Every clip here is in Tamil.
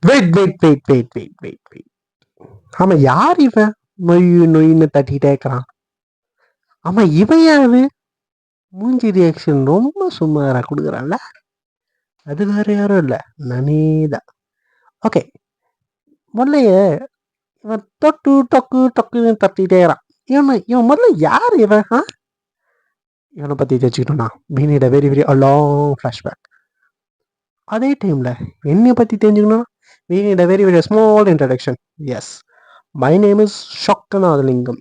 Wait wait wait wait wait wait wait ஆமா, யார் இவன் நொய் நொயின்னு தட்டிட்டே இருக்கிறான்? ஆமா, இவன் யாரு? மூஞ்சி ரியாக்ஷன் ரொம்ப சுமாரா கொடுக்குறான்ல. அது வேற யாரும் இல்ல, நானேதான். ஓகே, முதல்லையே இவன் தொட்டு டொக்கு டொக்குன்னு தட்டிட்டே இருக்கிறான். இவன் முதல்ல யார் இவன்? இவனை பத்தி தெரிஞ்சுக்கிட்டோம்னா we need a very very a long flashback. அதே டைம்ல என்னை பத்தி தெரிஞ்சுக்கணும், we need a very very small introduction. Yes, my name is சொக்கநாதலிங்கம்.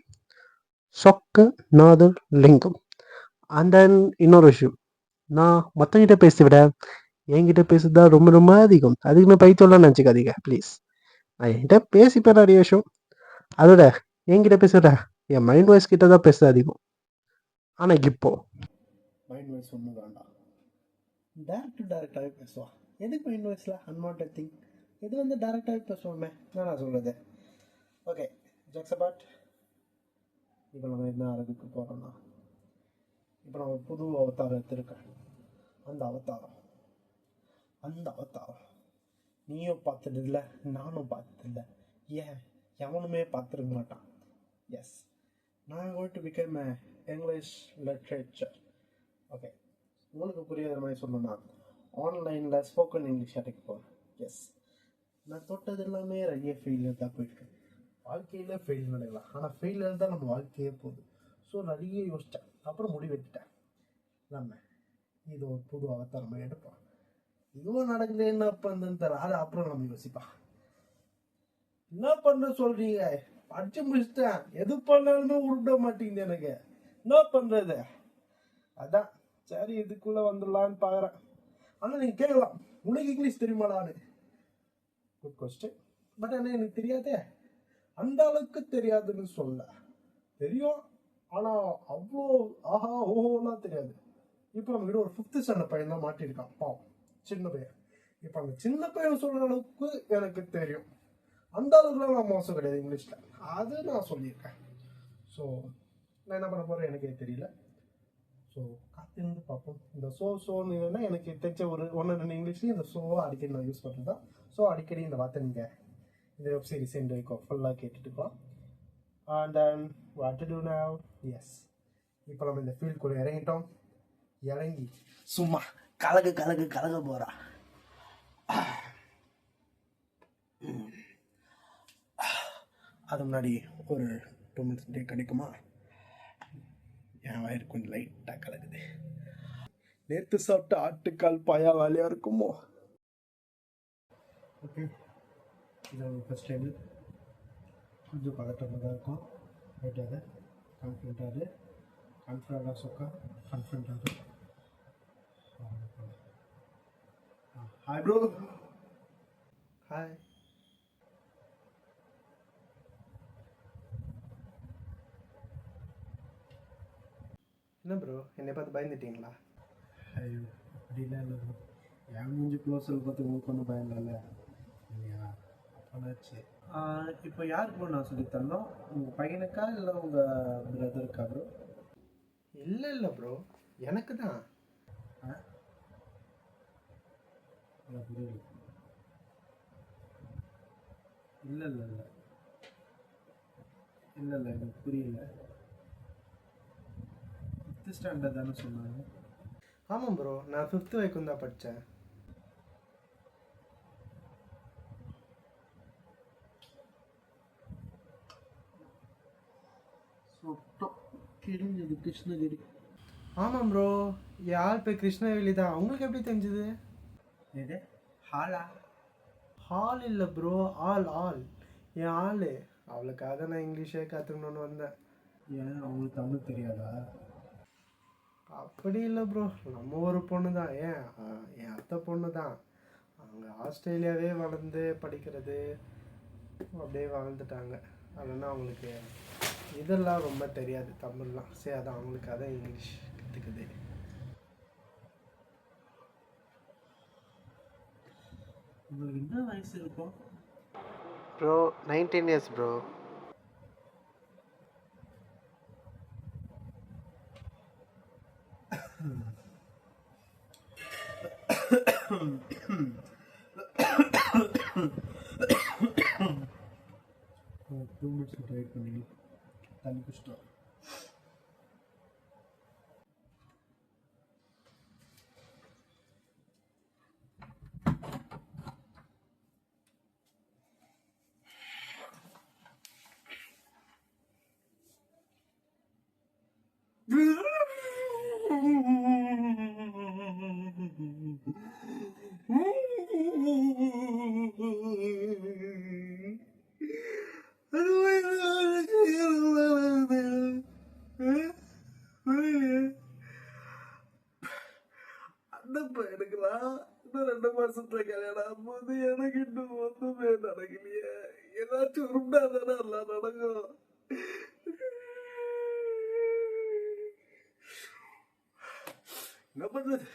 சொக்கநாதலிங்கம். And then இன்னொரு விஷயம், நான் மற்றவங்கிட்ட பேசுறதை விட என்கிட்ட பேசுறது தான் ரொம்ப ரொம்ப அதிகம். அதுக்குமே பைத்தியம்லாம் நினச்சிக்காதீங்க ப்ளீஸ். நான் என்கிட்ட பேசிப்பேன் நிறைய விஷயம், அதோட என்கிட்ட பேசுறத என் மைண்ட் வாய்ஸ் கிட்ட தான் பேசுறது அதிகம். ஆனால் இப்போ மைண்ட் வாய்ஸ் ஒன்று வேண்டாம், டேரக்டாகவே பேசுவான். எதுக்கு மைண்ட் வாய்ஸில் அன்வான்ட் திங், இது வந்து டேரக்டாகவே பேசுவோமே, நான் சொல்கிறது. Okay, jokes apart. இப்போ நம்ம என்ன ஆரம்பிக்க போகிறோம்னா, இப்போ நான் ஒரு புது அவதாரம் எடுத்திருக்கேன். அந்த அவதாரம் நீயும் பார்த்ததில்லை, நானும் பார்த்ததில்லை, ஏன் எவனுமே பார்த்துருக்க மாட்டான். எஸ், நான் going to become English literature. Okay, உங்களுக்கு புரியாத மாதிரி சொல்லணும்னா ஆன்லைனில் ஸ்போக்கன் இங்கிலீஷ் அடைக்க போகிறேன். எஸ், நான் தொட்டது எல்லாமே நிறைய ஃபெயிலியர் தான் போயிருக்கு. வாழ்க்கையில் ஃபெயில் நடக்கலாம், ஆனால் ஃபெயிலியர் தான் நம்ம வாழ்க்கையே போகுது. ஸோ நிறைய யோசித்தேன், அப்புறம் முடிவெட்டுட்டேன், நம்ம இது ஒரு புது அவதாரமாக எடுப்போம். இதுவும் நடக்குது, என்ன பண்ணுன்னு தர, அது அப்புறம் நம்ம யோசிப்பா. என்ன பண்ண சொல்றீங்க, படிச்சு முடிச்சிட்டேன், எது பண்ணாலுமே உருப்பிட மாட்டேங்குது எனக்கு, என்ன பண்றது? அதான் சரி இதுக்குள்ள வந்துடலான்னு பாக்குறேன். ஆனா நீங்க கேட்கலாம், உனக்கு இங்கிலீஷ் தெரியுமாடான்னு. Good question. பட் ஆனால் எனக்கு தெரியாதே, அந்த அளவுக்கு தெரியாதுன்னு சொல்ல தெரியும், ஆனா அவ்வளோ ஆஹா ஓஹோலாம் தெரியாது. இப்போ நம்ம கிட்ட ஒரு 5th ஸ்டாண்டர்ட் பையன் தான் மாட்டிருக்கான், பாவம், சின்ன பையன். இப்போ அந்த சின்ன பையன் சொல்ற அளவுக்கு எனக்கு தெரியும், அந்த அளவுக்குலாம் நான் மோசம் கிடையாது இங்கிலீஷ்ல, அது நான் சொல்லியிருக்கேன். ஸோ நான் என்ன பண்ண போறேன் எனக்கே தெரியல. ஸோ காத்திருந்து பார்ப்போம். இந்த சோன்னு எனக்கு தெரிஞ்ச ஒரு 1-2 இங்கிலீஷ்லேயும் இந்த ஷோவை அடிக்கடி நான் யூஸ் பண்ணுறது தான். ஸோ அடிக்கடி இந்த வார்த்தை நீங்கள் இந்த வெப் சீரிஸ் எண்ட் வரைக்கும் ஃபுல்லாக கேட்டுட்டுக்கலாம். And then what to do now? Yes, இப்போ நம்ம இந்த ஃபீல்டுக்குள்ளே இறங்கிட்டோம். இறங்கி சும்மா கலக போகிறா. அது முன்னாடி ஒரு 2 minutes டே கிடைக்குமா? என் வயிறு கொஞ்சம் லைட்டாக கலகுது. நேற்று சாப்பிட்ட ஆட்டுக்கால் பாயா வேலையாக இருக்குமோ? ஓகே, இது ஃபஸ்ட் டைம் கொஞ்சம் பதட்டமாக தான் இருக்கும். ரைட்டாக கான்ஃபிடண்டாக சொக்கா கான்ஃபிடண்டாக. Hi bro. ஹாய். என்ன ப்ரோ, என்னை பார்த்து பயந்துட்டீங்களா? ஐயோ அப்படிலாம் இல்லை ப்ரோ, என் மூஞ்சி க்ளோஸில் பார்த்து உங்களுக்கு ஒன்றும் பயம் இல்லைல்ல இல்லையா? அப்போனாச்சு. இப்போ யாருக்கு ப்ரோ நான் சொல்லி தரணும், உங்கள் பையனுக்கா இல்லை உங்கள் பிரதருக்கா ப்ரோ? இல்லை ப்ரோ, எனக்கு தான். புரியல. இல்லை எனக்கு புரியல. 5th ஸ்டாண்டர்ட் தானே சொன்னாங்க? ஆமாம் ப்ரோ, நான் 5th வரைக்கும் தான் படித்தேன். கிழிஞ்சது கிருஷ்ணகிரி. ஆமாம் ப்ரோ, என் ஆள் பேர் கிருஷ்ணகிரி தான். உங்களுக்கு எப்படி தெரிஞ்சது? எது ஹாலா? ஹால் இல்லை ப்ரோ, ஆள் என் ஆள். அவளுக்காக நான் இங்கிலீஷே கற்றுக்கணுன்னு வந்தேன். ஏன் அவங்களுக்கு தமிழ் தெரியாதா? அப்படி இல்லை ப்ரோ, நம்ம ஒரு பொண்ணு தான், என் அத்தை பொண்ணு தான். அவங்க ஆஸ்திரேலியாவே வளர்ந்து படிக்கிறது அப்படியே வளர்ந்துட்டாங்க. அதனால் அவங்களுக்கு இதெல்லாம் ரொம்ப தெரியாது, தமிழ்லாம். சரி, அதான் அவங்களுக்கு அதான் இங்கிலீஷ் கற்றுக்குது. உங்களுக்கு என்ன வயசு இருக்கும் ப்ரோ? 19 years bro. 2 மினிட்ஸ் மட்டும் வெயிட் பண்ணி தண்ணி குடிச்சிட்டு வரேன். அந்த பையனுக்குலாம் இன்னும் 2 மாசத்துல கல்யாணம் ஆகும்போது எனக்கு இன்னும் ஒண்ணுமே நடக்கலையே. ஏதாச்சும் உருண்டா தானே எல்லாம் நடக்கும். என்ன பண்றது?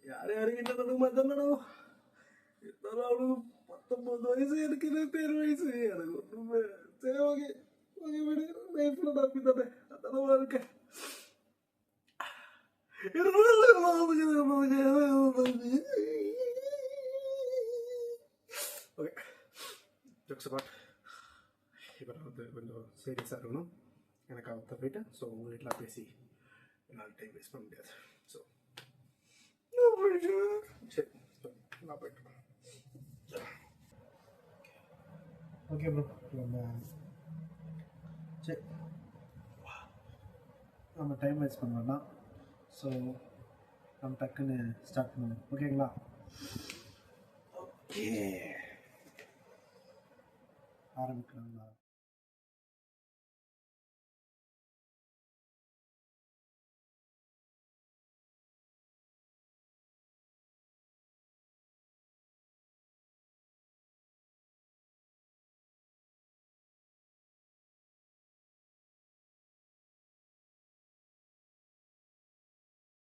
யார் யாருக்கு என்ன நடக்குமா தான் நடக்கும். இருந்தாலும் அவளுக்கு 19 வயசு, எனக்கு 27 வயசு. எனக்கு ஒண்ணுமே சரி. ஓகே ஓகே விடு, லைஃப்ல நம்பி தானே அதான வாழ்க்கை. Okay jokes abort. இப்போ நான் வந்து கொஞ்சம் சீரியஸாக இருக்கணும். எனக்கு அவத்த போயிட்டேன். ஸோ உங்கள் வீட்டில் பேசி என்னால் டைம் வேஸ்ட் பண்ண முடியாது. ஸோ சரி நான் போயிட்டு. ஓகே ப்ரோ, சரி நம்ம டைம் வேஸ்ட் பண்ண வேண்டாம். ஸோ நம்ம டக்குன்னு ஸ்டார்ட் பண்ணுவோம். ஓகேங்களா? ஓகே ஆரம்பிக்கலாங்களா?